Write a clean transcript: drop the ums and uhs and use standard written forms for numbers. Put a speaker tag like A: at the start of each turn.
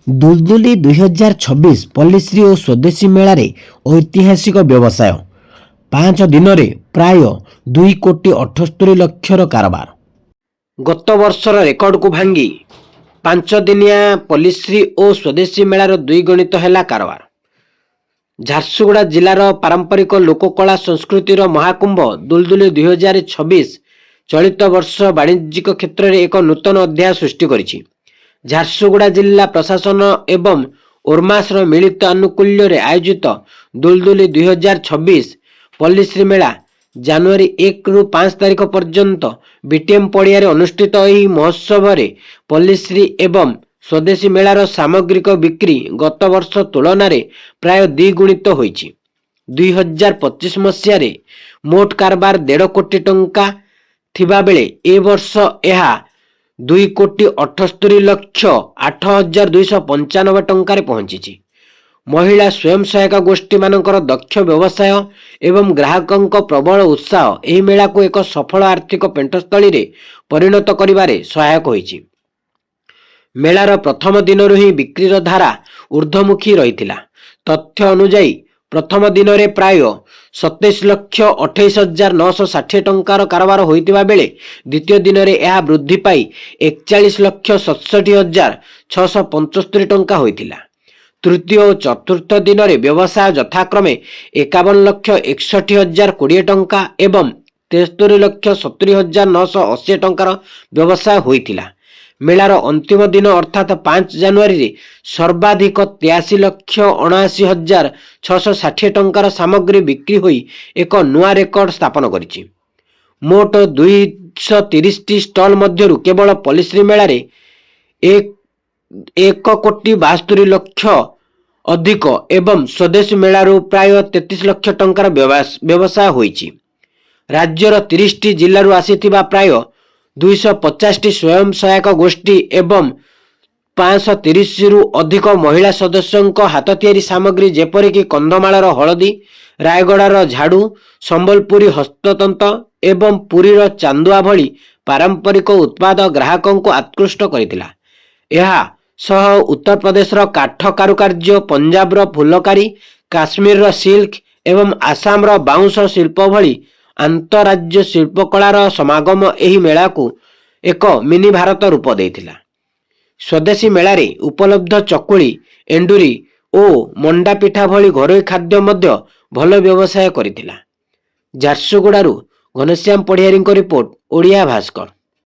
A: ଦୁଲଦୁଲି 2026 ପଲ୍ଲିଶ୍ରୀ ଓ ସ୍ୱଦେଶୀ ମେଳାରେ ଐତିହାସିକ ବ୍ୟବସାୟ। 5 ଦିନରେ ପ୍ରାୟ 2,78,00,000 କାରବାର। ଗତ ବର୍ଷର ରେକର୍ଡକୁ ଭାଙ୍ଗି 5 ଦିନିଆ ପଲ୍ଲିଶ୍ରୀ ଓ ସ୍ୱଦେଶୀ ମେଳାର ଦ୍ୱିଗୁଣିତ ହେଲା କାରବାର। ଝାରସୁଗୁଡ଼ା ଜିଲ୍ଲାର ପାରମ୍ପରିକ ଲୋକକଳା ସଂସ୍କୃତିର ମହାକୁମ୍ଭ ଦୁଲଦୁଲି 2026 ଚଳିତ ବର୍ଷ ବାଣିଜ୍ୟିକ କ୍ଷେତ୍ରରେ ଏକ ନୂତନ ଅଧ୍ୟାୟ ସୃଷ୍ଟି କରିଛି। ଝାରସୁଗୁଡ଼ା ଜିଲ୍ଲା ପ୍ରଶାସନ ଏବଂ ଓର୍ମାସର ମିଳିତ ଆନୁକୂଲ୍ୟରେ ଆୟୋଜିତ ଦୁଲଦୁଲି 2026 ପଲ୍ଲିଶ୍ରୀ ମେଳା ଜାନୁଆରୀ 1ରୁ 5 ତାରିଖ ପର୍ଯ୍ୟନ୍ତ ବିଟିଏମ୍ ପଡ଼ିଆରେ ଅନୁଷ୍ଠିତ। ଏହି ମହୋତ୍ସବରେ ପଲ୍ଲିଶ୍ରୀ ଏବଂ ସ୍ୱଦେଶୀ ମେଳାର ସାମଗ୍ରିକ ବିକ୍ରି ଗତ ବର୍ଷ ତୁଳନାରେ ପ୍ରାୟ ଦ୍ୱିଗୁଣିତ ହୋଇଛି। 2025 ମସିହାରେ ମୋଟ କାରବାର 1.5 କୋଟି ଟଙ୍କା ଥିବାବେଳେ ଏ ବର୍ଷ ଏହା 2,78,08,295 ଟଙ୍କାରେ ପହଞ୍ଚିଛି। ମହିଳା ସ୍ୱୟଂ ସହାୟକ ଗୋଷ୍ଠୀମାନଙ୍କର ଦକ୍ଷ ବ୍ୟବସାୟ ଏବଂ ଗ୍ରାହକଙ୍କ ପ୍ରବଳ ଉତ୍ସାହ ଏହି ମେଳାକୁ ଏକ ସଫଳ ଆର୍ଥିକ ପେଣ୍ଠସ୍ଥଳୀରେ ପରିଣତ କରିବାରେ ସହାୟକ ହୋଇଛି। ମେଳାର ପ୍ରଥମ ଦିନରୁ ହିଁ ବିକ୍ରିର ଧାରା ଊର୍ଦ୍ଧ୍ୱମୁଖୀ ରହିଥିଲା। ତଥ୍ୟ ଅନୁଯାୟୀ ପ୍ରଥମ ଦିନରେ ପ୍ରାୟ 27,28,960 ଟଙ୍କାର କାରବାର ହୋଇଥିବା ବେଳେ ଦ୍ୱିତୀୟ ଦିନରେ ଏହା ବୃଦ୍ଧି ପାଇ 41,67,675 ଟଙ୍କା ହୋଇଥିଲା। ତୃତୀୟ ଓ ଚତୁର୍ଥ ଦିନରେ ବ୍ୟବସାୟ ଯଥାକ୍ରମେ 51,61,020 ଟଙ୍କା ଏବଂ 73,70,980 ଟଙ୍କାର ବ୍ୟବସାୟ ହୋଇଥିଲା। ମେଳାର ଅନ୍ତିମ ଦିନ ଅର୍ଥାତ୍ 5 ଜାନୁଆରୀରେ ସର୍ବାଧିକ 83,79,660 ଟଙ୍କାର ସାମଗ୍ରୀ ବିକ୍ରି ହୋଇ ଏକ ନୂଆ ରେକର୍ଡ ସ୍ଥାପନ କରିଛି। ମୋଟ 230ଟି ଷ୍ଟଲ୍ ମଧ୍ୟରୁ କେବଳ ପଲ୍ଲିଶ୍ରୀ ମେଳାରେ 1,72,00,000 ଅଧିକ ଏବଂ ସ୍ୱଦେଶୀ ମେଳାରୁ ପ୍ରାୟ 33 ଲକ୍ଷ ଟଙ୍କାର ବ୍ୟବସାୟ ହୋଇଛି। ରାଜ୍ୟର 30ଟି ଜିଲ୍ଲାରୁ ଆସିଥିବା ପ୍ରାୟ 250ଟି ସ୍ୱୟଂ ସହାୟକ ଗୋଷ୍ଠୀ ଏବଂ 530ରୁ ଅଧିକ ମହିଳା ସଦସ୍ୟଙ୍କ ହାତ ତିଆରି ସାମଗ୍ରୀ ଯେପରିକି କନ୍ଧମାଳର ହଳଦୀ, ରାୟଗଡ଼ାର ଝାଡ଼ୁ, ସମ୍ବଲପୁରୀ ହସ୍ତତନ୍ତ ଏବଂ ପୁରୀର ଚାନ୍ଦୁଆ ଭଳି ପାରମ୍ପରିକ ଉତ୍ପାଦ ଗ୍ରାହକଙ୍କୁ ଆକୃଷ୍ଟ କରିଥିଲା। ଏହା ସହ ଉତ୍ତରପ୍ରଦେଶର କାଠ କାରୁକାର୍ଯ୍ୟ, ପଞ୍ଜାବର ଫୁଲକାରୀ, କାଶ୍ମୀରର ସିଲ୍କ ଏବଂ ଆସାମର ବାଉଁଶ ଶିଳ୍ପ ଭଳି ଆନ୍ତଃରାଜ୍ୟ ଶିଳ୍ପକଳାର ସମାଗମ ଏହି ମେଳାକୁ ଏକ ମିନି ଭାରତ ରୂପ ଦେଇଥିଲା। ସ୍ୱଦେଶୀ ମେଳାରେ ଉପଲବ୍ଧ ଚକୁଳି, ଏଣ୍ଡୁରି ଓ ମଣ୍ଡା ପିଠା ଭଳି ଘରୋଇ ଖାଦ୍ୟ ମଧ୍ୟ ଭଲ ବ୍ୟବସାୟ କରିଥିଲା। ଝାରସୁଗୁଡ଼ାରୁ ଘନଶ୍ୟାମ ପଢ଼ିଆରୀଙ୍କ ରିପୋର୍ଟ, ଓଡ଼ିଆ ଭାସ୍କର।